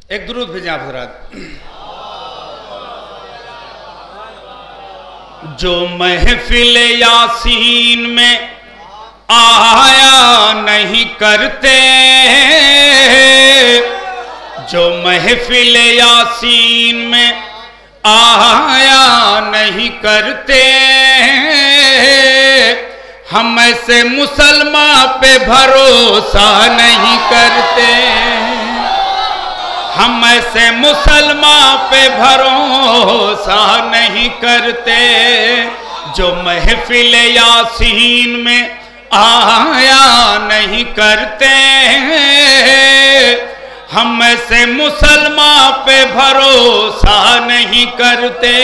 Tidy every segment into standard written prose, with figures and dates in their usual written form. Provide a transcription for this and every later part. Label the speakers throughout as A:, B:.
A: एक दुरूद भेजें आप हज़रात। जो महफिल यासीन में आया नहीं करते, जो महफिल यासीन में आया नहीं करते, हम ऐसे मुसलमान पे भरोसा नहीं करते, हम ऐसे मुसलमान पे भरोसा नहीं करते। जो महफिल यासीन में आया नहीं करते, हम ऐसे मुसलमान पे भरोसा नहीं करते।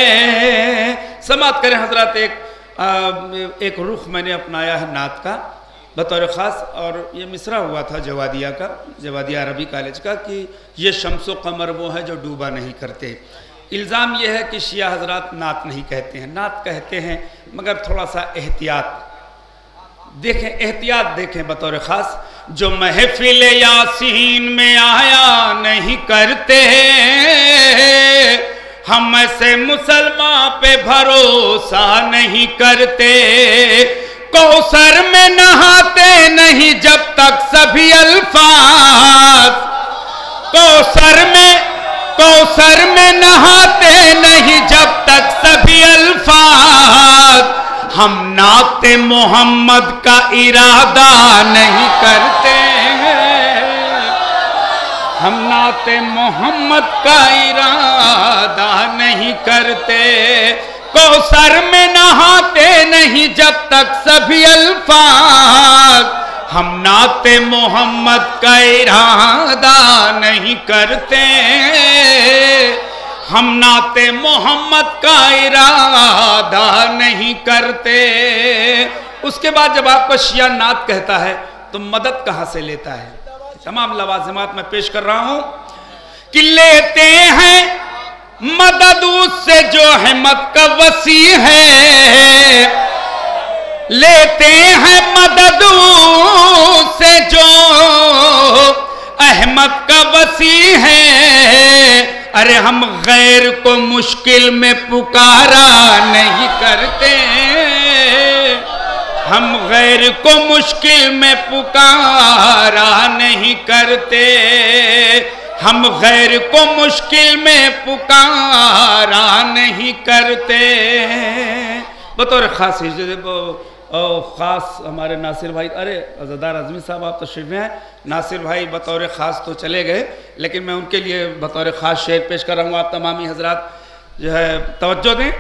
A: समाप्त करें हजरत। एक रुख मैंने अपनाया है नात का बतौर ख़ास, और ये मिसरा हुआ था जवादिया का, जवादिया अरबी कॉलेज का, कि ये शम्सो कमर वो है जो डूबा नहीं करते। इल्ज़ाम ये है कि शिया हजरात नात नहीं कहते हैं, नात कहते हैं मगर थोड़ा सा एहतियात देखें, एहतियात देखें बतौर ख़ास। जो महफिल यासीन में आया नहीं करते, हम ऐसे मुसलमान पे भरोसा नहीं करते। कौसर में नहाते नहीं जब तक सभी अल्फाज, कौसर में नहाते नहीं जब तक सभी अल्फाज, हम नाते मोहम्मद का इरादा नहीं करते, हम नाते मोहम्मद का इरादा नहीं करते। कौसर में नहाते नहीं जब तक सभी अल्फाज, हम नाते मोहम्मद का इरादा नहीं करते, हम नाते मोहम्मद का इरादा नहीं करते। उसके बाद जब आपको शिया नात कहता है तो मदद कहां से लेता है? तमाम लवाजिमात मैं पेश कर रहा हूं कि लेते हैं मदद उससे जो हिम्मत का वसी है, लेते हैं मदद उससे जो अहमद का वसी है। अरे हम गैर को मुश्किल में पुकारा नहीं करते, हम गैर को मुश्किल में पुकारा नहीं करते, हम गैर को मुश्किल में पुकारा नहीं करते। बतौर खास ख़ास हमारे नासिर भाई, अरे अज़दार आज़मी साहब आप तशरीफ़ में हैं, नासिर भाई बतौर ख़ास तो चले गए, लेकिन मैं उनके लिए बतौर ख़ास शेर पेश कर रहा हूँ। आप तमामी हजरात जो है तवज्जो दें।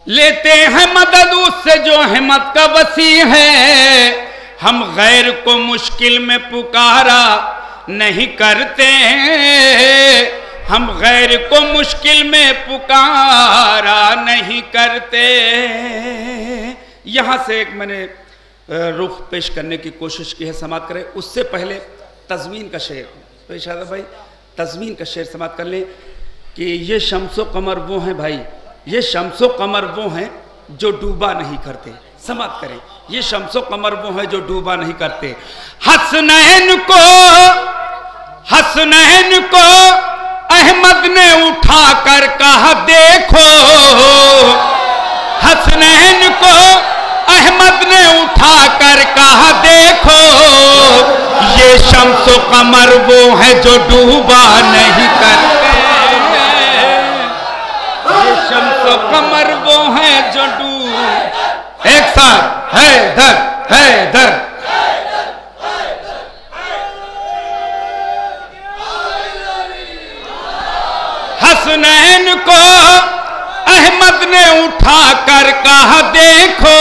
A: लेते हैं मदद उससे जो हिम्मत का वसी है, हम गैर को मुश्किल में पुकारा नहीं करते, हम गैर को मुश्किल में पुकारा नहीं करते। यहाँ से एक मैंने रुख पेश करने की कोशिश की है, समाप्त करें। उससे पहले तज़मीन का शेर पेश आता भाई, तज़मीन का शेर समाप्त कर लें कि ये शम्सो कमर वो हैं भाई, ये शम्सो कमर वो हैं जो डूबा नहीं करते। समाप्त करें। ये शम्सो कमर वो हैं जो डूबा नहीं करते। हसनैन को अहमद ने उठा कर कहा देखो, हसनैन को अहमद ने उठा कर कहा देखो, ये शम्सो कमर वो है जो डूबा नहीं करते, ये शम्सो कमर वो है जो एक साथ हैदर हसनैन को अहमद ने उठा कर कहा देखो,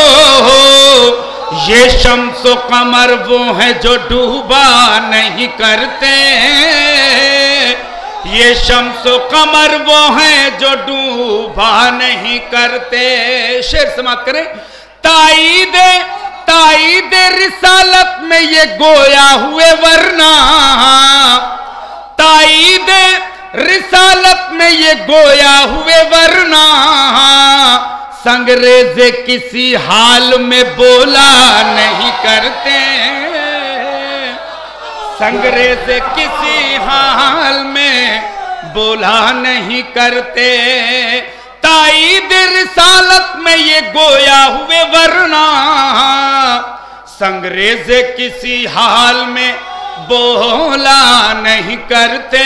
A: ये शम्सो कमर वो है जो डूबा नहीं करते, ये शम्सो कमर वो है जो डूबा नहीं करते। शेर समाप्त करें। ताईद रिसालत में ये गोया हुए वरना, ताईद रिसालत में ये गोया हुए वरना, संगरेज़े किसी हाल में बोला नहीं करते, संग्रेज किसी हाल में बोला नहीं करते, ताईद रिसालत में ये गोया हुए वरना संग्रेज किसी हाल में बोला नहीं करते,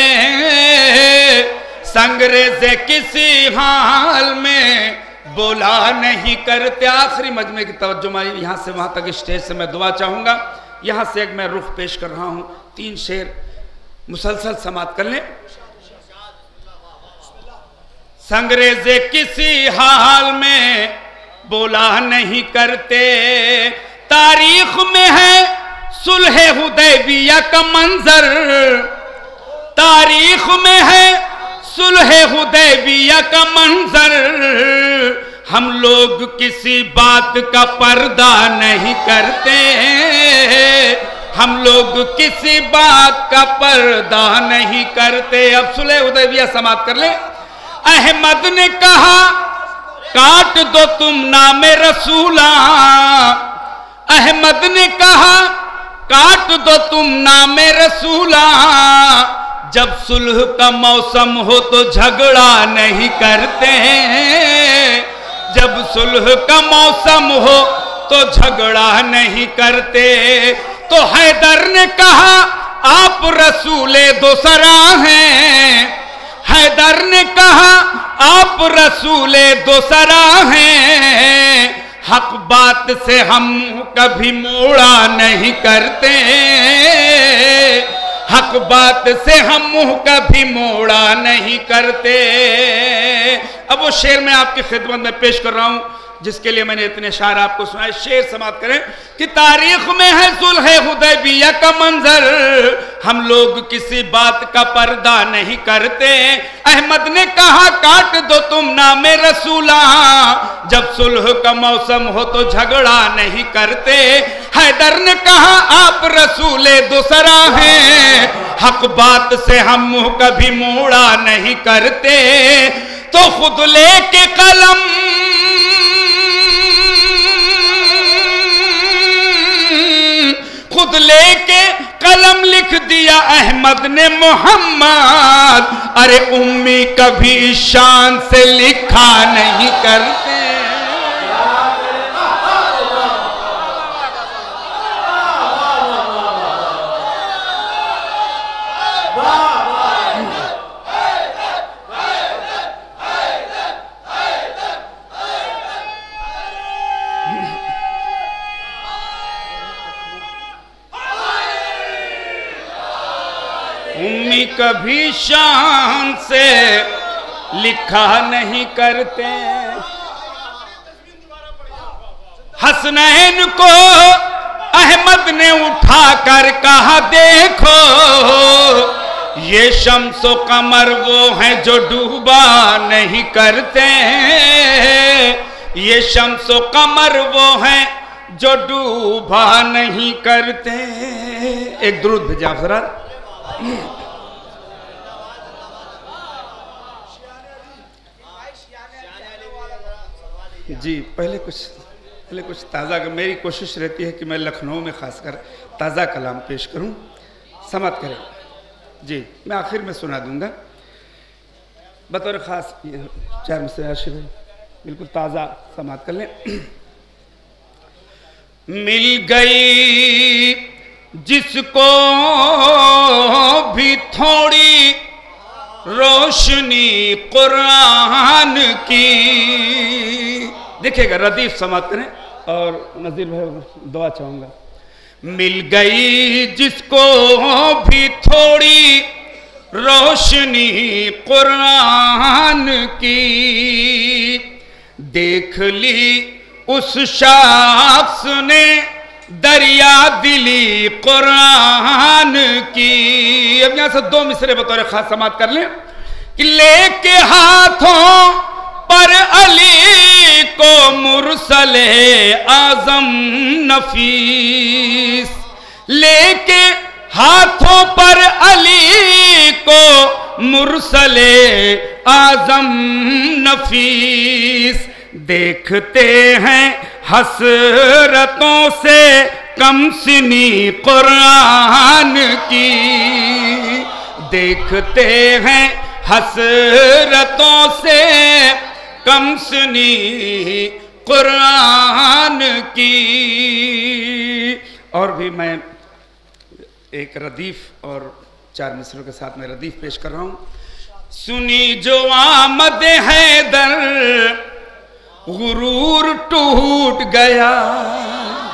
A: संग्रेज किसी हाल में बोला नहीं करते। आखिरी मजमे की तवज्जो मारी, यहाँ से वहाँ तक स्टेज से मैं दुआ चाहूँगा। यहाँ से एक मैं रुख पेश कर रहा हूँ, 3 शेर मुसलसल समात कर लें। संग्रेज किसी हाल में बोला नहीं करते, तारीख में है सुलह हुदैबिया का मंजर, तारीख में है सुलह हुदैबिया का मंजर, हम लोग किसी बात का पर्दा नहीं करते, हम लोग किसी बात का पर्दा नहीं करते। अब सुलह हुदैबिया समाप्त कर ले। अहमद ने कहा काट दो तुम नामे रसूला, अहमद ने कहा काट दो तुम नामे रसूला, जब सुलह का मौसम हो तो झगड़ा नहीं करते, जब सुलह का मौसम हो तो झगड़ा नहीं करते। तो हैदर ने कहा आप रसूले दूसरा हैं, हैदर ने कहा आप रसूले दूसरा हैं, हक बात से हम कभी मोड़ा नहीं करते, हक बात से हम मुंह कभी मोड़ा नहीं करते। अब वो शेर मैं आपकी खिदमत में पेश कर रहा हूं जिसके लिए मैंने इतने शार आपको सुनाए। शेर समाप्त करें कि तारीख में है सुलह हुदैबिया का मंजर, हम लोग किसी बात का पर्दा नहीं करते। अहमद ने कहा काट दो तुम नामे रसूला, जब सुलह का मौसम हो तो झगड़ा नहीं करते। हैदर ने कहा आप रसूले दूसरा हैं, हक बात से हम मुंह कभी मोड़ा नहीं करते। तो खुद लेके कलम खुद लेके कलम लिख दिया अहमद ने मोहम्मद, अरे उम्मी कभी शान से लिखा नहीं करते। उम्मी कभी शान से लिखा नहीं करते। हसनैन को अहमद ने उठा कर कहा देखो, ये शम्सो कमर वो हैं जो डूबा नहीं करते, ये शम्सो कमर वो हैं जो डूबा नहीं करते। एक दुरूद भेजा जरा। जी पहले कुछ ताज़ा, मेरी कोशिश रहती है कि मैं लखनऊ में खासकर ताज़ा कलाम पेश करूं, समात करें। जी मैं आखिर में सुना दूंगा बतौर ख़ास। 4 मिसरे आशिफ है, बिल्कुल ताज़ा समात कर लें। मिल गई जिसको भी थोड़ी रोशनी कुरान की, देखिएगा रदीफ समात करें और नज़ीर भाई दुआ चाहूँगा। मिल गई जिसको भी थोड़ी रोशनी कुरान की, देख ली उस शख्स ने दरिया दिली कुरान की। अब यहां से 2 मिसरे बतौर खास समात कर लें कि लेके हाथों पर अली को मुरसले आजम नफीस, लेके हाथों पर अली को मुरसले आजम नफीस, देखते हैं हसरतों से कमसिनी कुरान की, देखते हैं हसरतों से कमसिनी कुरान की। और भी मैं एक रदीफ और 4 मिसरों के साथ में रदीफ पेश कर रहा हूं। सुनी जो आमद हैदर गुरूर टूट गया।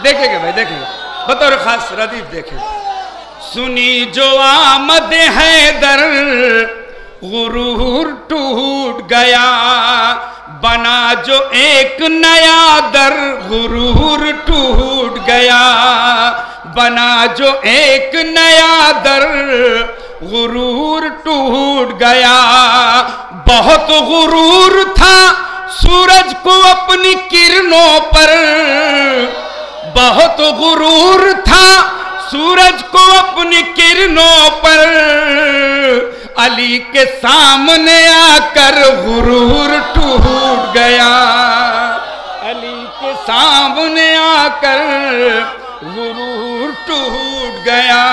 A: देखेंगे भाई, देखेंगे बतौर खास रदीफ देखें। सुनी जो आमद हैदर गुरूर टूट गया, बना जो एक नया दर गुरूर टूट गया, बना जो एक नया दर गुरूर टूट गया। बहुत गुरूर था सूरज को अपनी किरणों पर, बहुत गुरूर था सूरज को अपनी किरणों पर, अली के सामने आकर गुरूर टूट गया, अली के सामने आकर गुरूर टूट गया।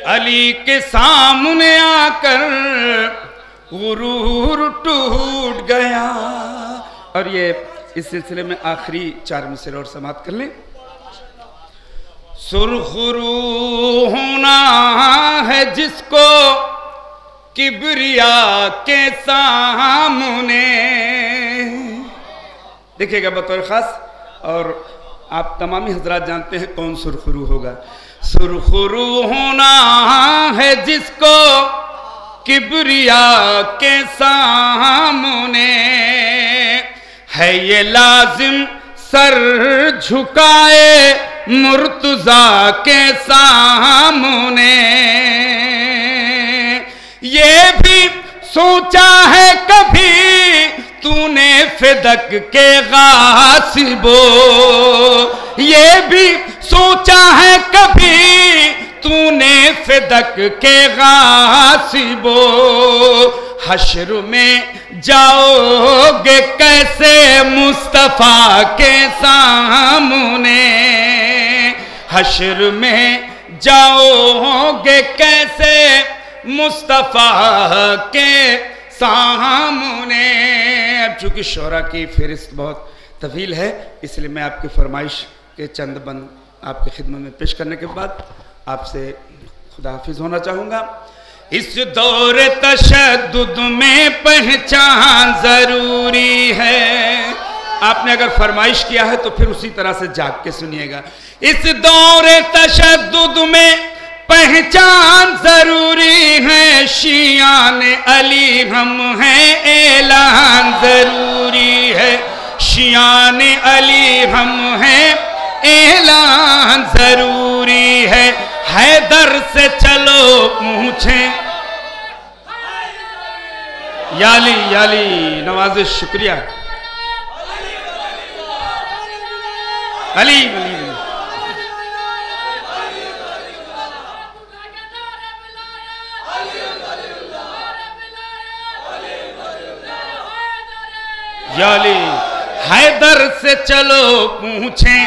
A: अली के सामने आकर गुरूर टूट गया। और ये इस सिलसिले में आखिरी 4 मिसरे और समाप्त कर लें। सुरखरू होना है जिसको किबरिया के सामने। देखिएगा बतौर खास, और आप तमामी हजरात जानते हैं कौन सुरखरू होगा। सुरखरू होना है जिसको किबरिया के सामने, है ये लाजिम सर झुकाए मुर्तजा के सामने। ये भी सोचा है कभी तूने फिदक के गासिबो, ये भी सोचा है कभी तूने फिदक के गासिबो। हश्र में जाओगे कैसे मुस्तफा के सामने, हश्र में जाओगे कैसे मुस्तफा के सामने। अब चूंकि शोरा की फहरिस्त बहुत तवील है, इसलिए मैं आपकी फरमाइश के चंद बंद आपकी खिदमत में पेश करने के बाद आपसे खुदा हाफिज होना चाहूँगा। इस दौर तशद्दुद में पहचान ज़रूरी है। आपने अगर फरमाइश किया है तो फिर उसी तरह से जाग के सुनिएगा। इस दौर तशद्दुद में पहचान ज़रूरी है, शियान अली हम हैं ऐलान ज़रूरी है, शियान अली हम हैं ऐलान ज़रूरी है। हैदर से चलो पूछें, याली याली नवाज़िश, शुक्रिया। अली अली याली। हैदर से चलो पूछें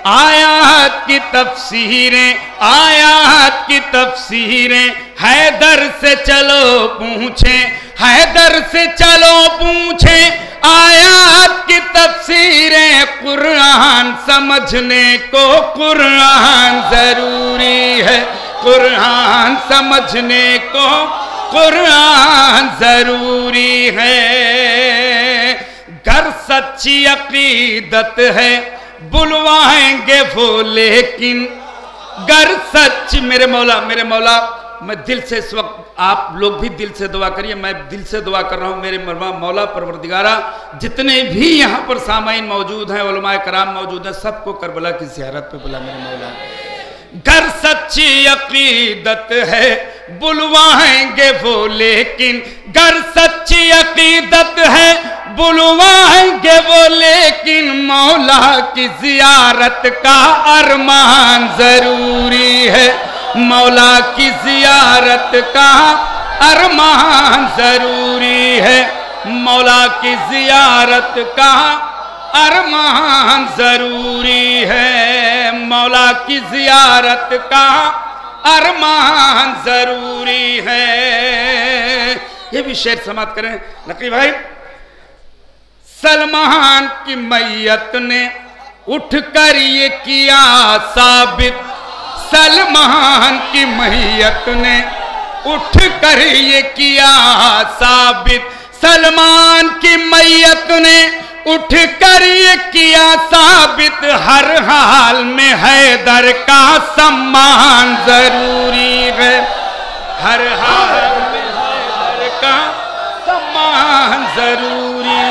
A: आयात की तफसीरें, आयात की तफसीरें। हैदर से चलो पूछें, हैदर से चलो पूछें आयात की तफसीरें। कुरान समझने को कुरान जरूरी है, कुरान समझने को कुरान जरूरी है। घर सच्ची अकीदत है बुलवाएंगे वो लेकिन, गर सच। मेरे मौला मैं दिल से इस वक्त, आप लोग भी दिल से दुआ करिए, मैं दिल से दुआ कर रहा हूँ। मेरे मौला परवरदिगारा, जितने भी यहाँ पर सामाइन मौजूद हैं, उलमाए कराम मौजूद हैं, सबको करबला की ज़ियारत पे बुला मेरे मौला। गर सच्ची अकीदत है बुलवाएंगे वो लेकिन, गर सच्ची अकीदत है बुलवाएंगे वो लेकिन। मौला की जियारत का अरमान जरूरी है, मौला की जियारत का अरमान जरूरी है, मौला की जियारत का अरमान जरूरी है, मौला की जियारत का अरमान जरूरी है। ये भी शेर समाप्त करें नकवी भाई। सलमान की मैयत ने उठकर ये किया साबित, सलमान की मैयत ने उठकर ये किया साबित, सलमान की मैयत ने उठकर ये किया साबित, हर हाल में हैदर का सम्मान जरूरी है, हर हाल में हैदर का सम्मान जरूरी।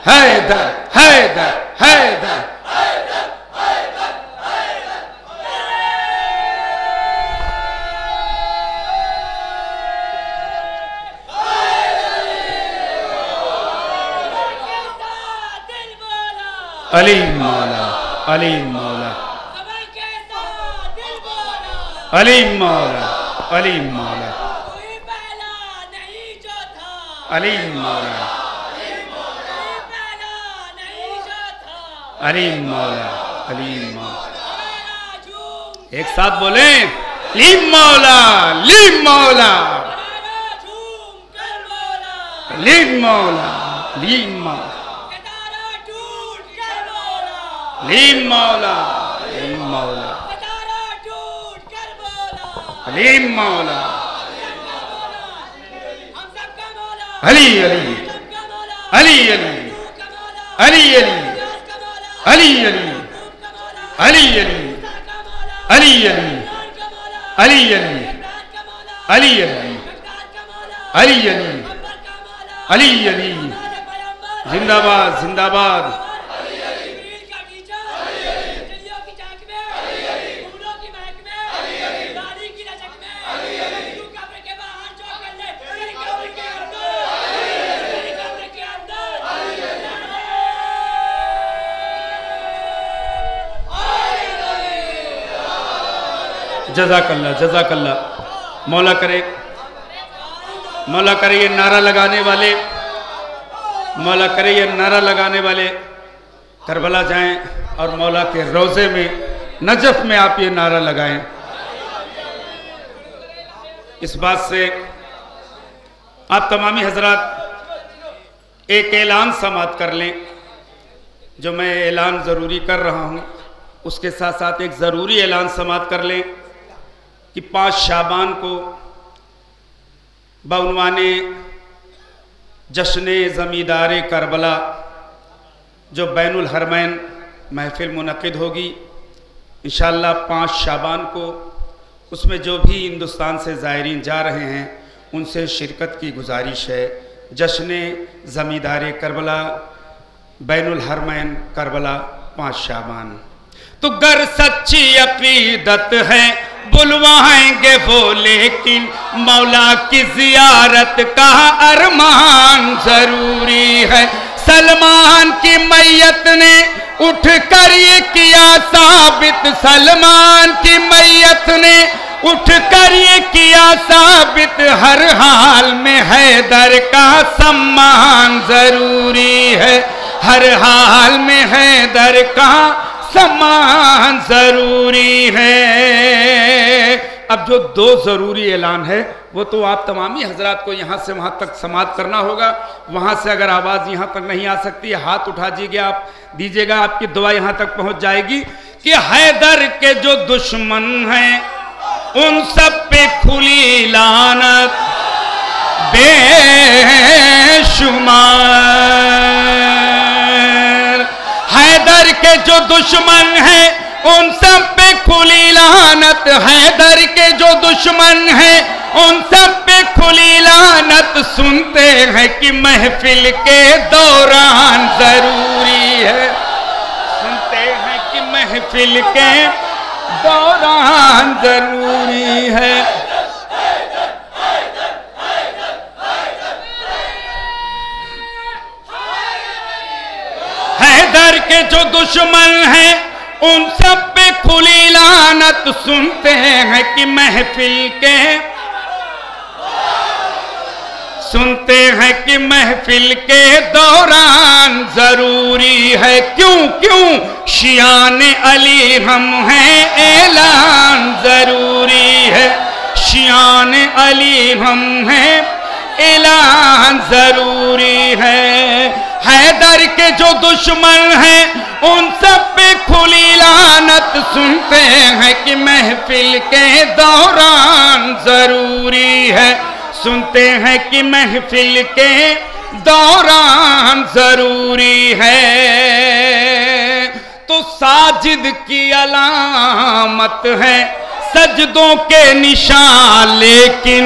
A: हैदर हैदर हैदर अली मौला, अली मौला, अली मौला, अली मौला, अली मौला, अली मौला, अली मौला। एक साथ बोले ली मौला, ली मौला, ली मौला, ली मौला, ली मौला, ली मौला, ली मौला, अली अली अली अली अली अली अली अली अली अली अली अली अली अली अली अली अली अली अली जिंदाबाद जिंदाबाद। जज़ाकल्लाह जज़ाकल्लाह। मौला करे ये नारा लगाने वाले, मौला करे ये नारा लगाने वाले करबला जाएं और मौला के रोज़े में नजफ में आप ये नारा लगाएं। इस बात से आप तमामी हजरात एक ऐलान समाप्त कर लें। जो मैं ऐलान ज़रूरी कर रहा हूँ उसके साथ साथ एक ज़रूरी ऐलान समाप्त कर लें कि 5 शाबान को बउनवाने जश्न ज़मीदार करबला जो बैनुल हरमैन महफिल मुनक़िद होगी इंशाअल्लाह 5 शाबान को, उसमें जो भी हिंदुस्तान से ज़ायरीन जा रहे हैं उनसे शिरकत की गुजारिश है। जश्न ज़मीदार करबला बैनुल हरमैन करबला 5 शाबान। तो गर सच्ची अकीदत है बुलवाएंगे वो, लेकिन मौला की जियारत का अरमान जरूरी है। सलमान की मैयत ने उठकर ये किया साबित, सलमान की मैयत ने उठकर ये किया साबित, हर हाल में हैदर का सम्मान जरूरी है, हर हाल में हैदर का सम्मान जरूरी है। अब जो 2 जरूरी ऐलान है वो तो आप तमामी हजरात को यहाँ से वहाँ तक समाप्त करना होगा। वहाँ से अगर आवाज़ यहाँ तक नहीं आ सकती हाथ उठा दीजिएगा, आपकी दुआ यहाँ तक पहुँच जाएगी कि हैदर के जो दुश्मन हैं उन सब पे खुली लानत बेशुमार। हैदर के जो दुश्मन हैं उन सब पे खुली लानत, हैदर के जो दुश्मन हैं उन सब पे खुली लानत। सुनते हैं कि महफिल के दौरान जरूरी है, सुनते हैं कि महफिल के दौरान जरूरी है। हैदर के जो दुश्मन हैं उन सब पे खुली लानत। सुनते हैं कि महफिल के, सुनते हैं कि महफिल के दौरान जरूरी है, क्यों क्यों शियान अली हम हैं, ऐलान जरूरी है, शियान अली हम हैं, ऐलान जरूरी है। हैदर के जो दुश्मन हैं उन सब पे खुली लानत, सुनते हैं कि महफिल के दौरान जरूरी है, सुनते हैं कि महफिल के दौरान जरूरी है। तो साजिद की अलामत है सजदों के निशान, लेकिन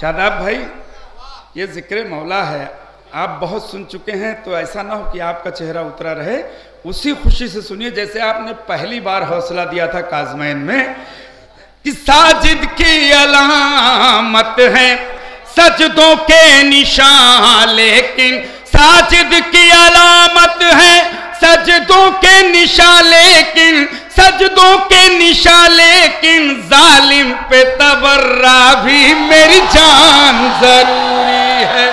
A: शादाब भाई ये जिक्र मौला है, आप बहुत सुन चुके हैं, तो ऐसा ना हो कि आपका चेहरा उतरा रहे, उसी खुशी से सुनिए जैसे आपने पहली बार हौसला दिया था काज़मैन में कि साजिद की अलामत है सजदों के निशान, लेकिन साजिद की अलामत है सजदों के निशान, लेकिन सजदों के निशान, लेकिन जालिम पे तबर्रा भी मेरी जान जरूरी है।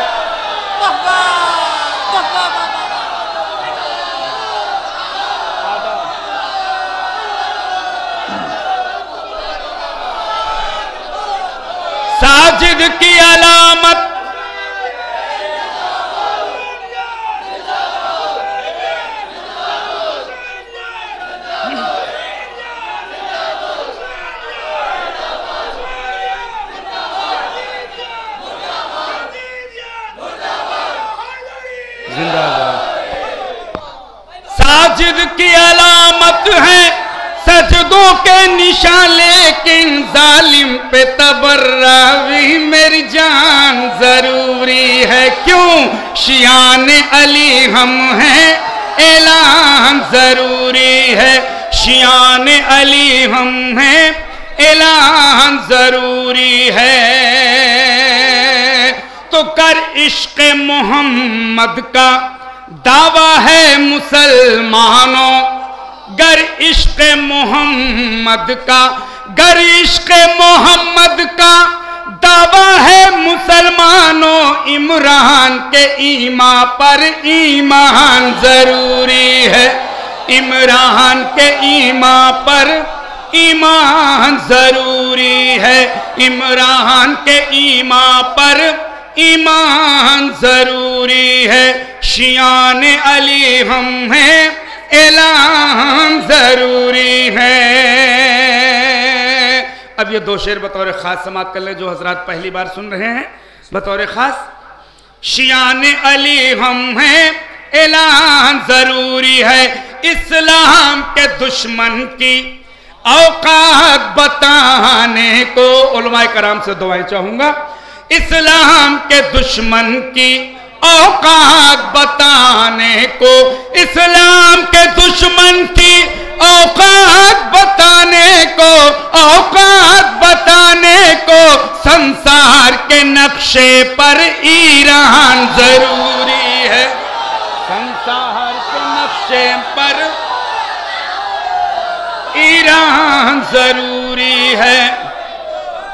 A: साजिद की अलामत साजिद की अलामत है सजदों के निशान, लेकिन जालिम पे तबर्रा भी मेरी जान जरूरी है, क्यों शियान अली हम हैं, ऐलान जरूरी है, शियान अली हम हैं, ऐलान जरूरी है। तो कर इश्क मोहम्मद का दावा है मुसलमानों, गर इश्क मोहम्मद का, गर इश्क मोहम्मद का दावा है मुसलमानों, इमरान के ईमान पर ईमान जरूरी है, इमरान के ईमान पर ईमान जरूरी है, इमरान के ईमान पर ईमान जरूरी है, शियान अली हम हैं, ऐलान जरूरी है। अब ये दो शेर बतौर खास समाप्त कर ले जो हजरात पहली बार सुन रहे हैं बतौर खास। शियान अली हम हैं, ऐलान जरूरी है, इस्लाम के दुश्मन की औकात बताने को, उलमाए कराम से दुआएं चाहूंगा, इस्लाम के दुश्मन की औकात बताने को, इस्लाम के दुश्मन की औकात बताने को, औकात बताने को, संसार के नक्शे पर ईरान जरूरी है, संसार के नक्शे पर ईरान जरूरी है,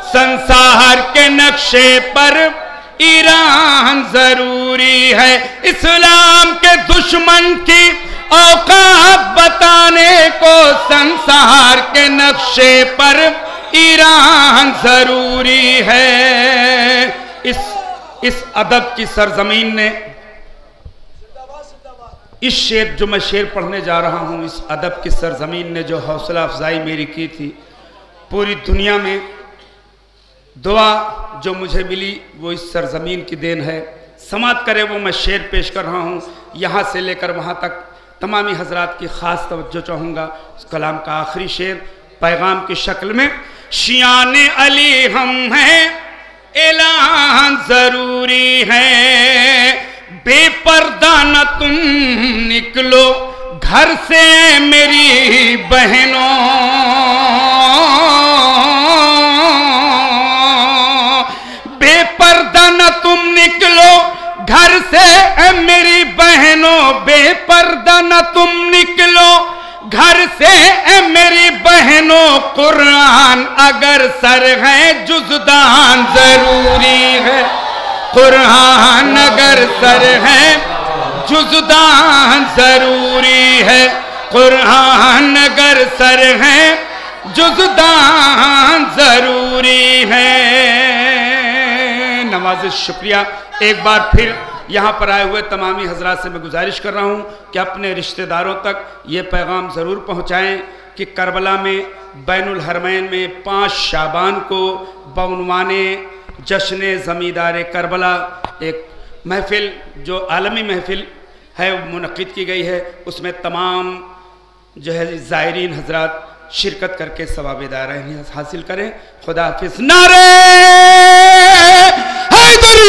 A: संसार के नक्शे पर ईरान जरूरी है, इस्लाम के दुश्मन की औकात बताने को, संसार के नक्शे पर ईरान जरूरी है। इस अदब की सरजमीन ने, इस शेर जो मैं शेर पढ़ने जा रहा हूं, इस अदब की सरजमीन ने जो हौसला अफजाई मेरी की थी, पूरी दुनिया में दुआ जो मुझे मिली वो इस सरजमीन की देन है। समात करे वो मैं शेर पेश कर रहा हूँ, यहाँ से लेकर वहाँ तक तमामी हजरात की ख़ास तवज्जो चाहूँगा। इस कलाम का आखिरी शेर पैगाम की शक्ल में, शियान अली हम हैं, ऐलान ज़रूरी है, बेपर्दा न तुम निकलो घर से मेरी बहनों, बेपर्दा न तुम निकलो घर से मेरी बहनों, बेपर्दा न तुम निकलो घर से मेरी बहनों कुरान अगर सर है जुज़दान जरूरी है। कुरान अगर सर है जुज़दान जरूरी है। कुरान अगर सर है जुज़दान जरूरी है। नवाज़िश शुक्रिया। एक बार फिर यहाँ पर आए हुए तमामी हजरात से मैं गुजारिश कर रहा हूँ कि अपने रिश्तेदारों तक ये पैगाम ज़रूर पहुँचाएँ कि करबला में बैनुल हरमैन में 5 शाबान को बउनवाने जश्न ज़मींदार करबला एक महफ़िल जो आलमी महफ़िल है मुनक़िद की गई है। उसमें तमाम जो है ज़ायरीन हजरात शिरकत करके सवाबेदार हासिल करें। खुदा हाफिज़। नारे हैदरी।